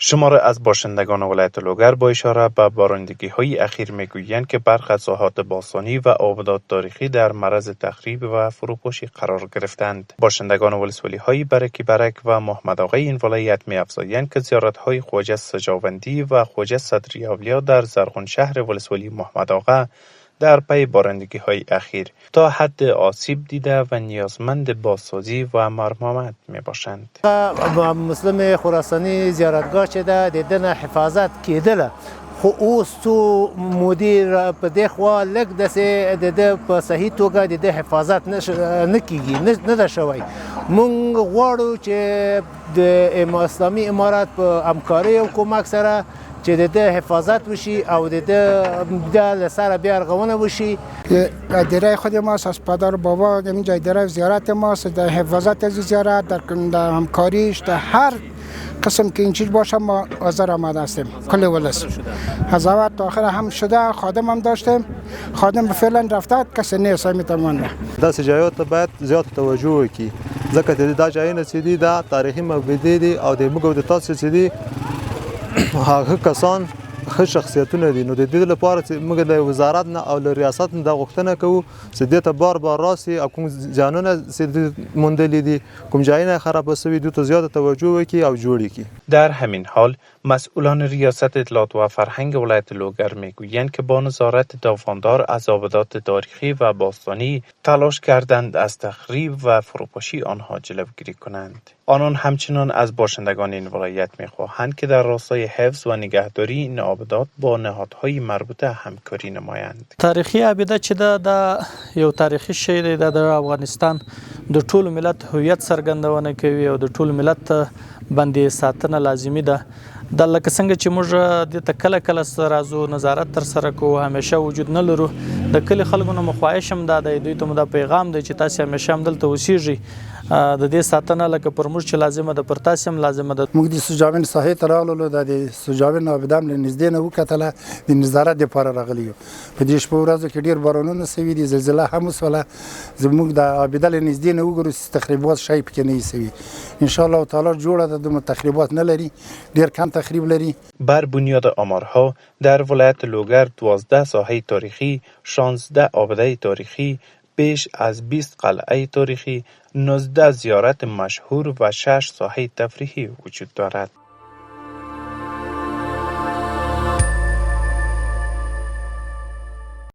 شمار از باشندگان ولایت لوگر با اشاره به بارندگی‌های اخیر میگویند که برخی از ساحات باستانی و آبادات تاریخی در معرض تخریب و فروپاشی قرار گرفتند. باشندگان ولسوالی‌های برک و محمد آقای این ولایت می‌افزایند که زیارت‌های خواجه سجاوندی و خواجه صدری اولیا در زرغون شهر ولسوالی محمد آقا در پی بارندگی‌های اخیر تا حد آسیب دیده و نیازمند بازسازی و مرمت میباشند. مسلم خراسانی زیارتگاه چه دیدن حفاظت کېدله، خو اوس تو مدیر په دې خوا لږ داسې د ده په صحیح توګه د ده حفاظت نه کېږي، نه ده شوی. موږ غواړو چې د اسلامي امارات په همکارۍ او کومک سره چې د ده حفاظت وشي او د ده له سره بیا ارغونه وشي. دره خود ماست، از پدر بابا اینجا دره زیارت ماست، در حفاظت از زیارت، در همکاریش، در هر قسم که این چیز باشه ما حاضر آمده هستیم. کل ولس از اول تا آخر هم شده، خادم هم داشتیم، خادم فعلا رفته، کسی نیست میتونه. داسې جایات باید زیات توجه وکړي ځکه چې دا ځایونه چې دي دا تاریخي مبادی دي او د موږ د تاسو چې دي هغه کسان ښه شخصیتونه دي. نو د دې لپاره چې موږ د وزارت نه او له ریاست نه د غوښتنه کوو چې دې ته بار راسي او کوم ځانونه چې موندلي دي کوم ځایونه خراب شوي دي ته زیات توجه وکړي او جوړ کړي. در همین حال مسئولان ریاست اطلاعات و فرهنگ ولایت لوگر میگویند که با نظارت داوامدار از آبادات تاریخی و باستانی تلاش کردند از تخریب و فروپاشی آنها جلوگیری کنند. آنان همچنان از باشندگان این ولایت میخواهند که در راستای حفظ و نگهداری این آبادات با نهادهای مربوطه همکاری نمایند. تاریخي آبده چې دا یو تاریخي شی دی د افغانستان د ټولو ملت هویت څرګندونه کوي او د ټولو ملت باندې ساتنه لازمي ده. د لکه څنګه چې موږ د کله راځو نظارت تر سره کوو، همیشه وجود نه لرو. د کلی خلکو نه مخواهش هم دا دی، دوی ته دا پیغام دی چې تاسو همیشه هم دلته اوسیږئ، د دې ساتنه لکه پر موږ چې لازمه ده پر تاسو هم لازمه ده. موږ د سجاوین ساحې ته راغلو، د سجاوین آبده هم له نږدې نه وکتله، د نظارت دپاره راغلي یو. په دې شپو ورځو کې ډېر بارانونه سوي دي، زلزله هم وسوله. زموږ د آبده له نږدې نه وګورو چې تخریبات شی پکې نه وي سوي. انشاءالله تعالی جوړه ده، دومره تخریبات نه لري، ډېر کم تخریب لري. بر بنیاد آمارها در ولایت لوگر 12 ساحه تاریخی، 16 آبده تاریخی، بیش از 20 قلعه تاریخی، 19 زیارت مشهور و 6 ساحه تفریحی وجود دارد.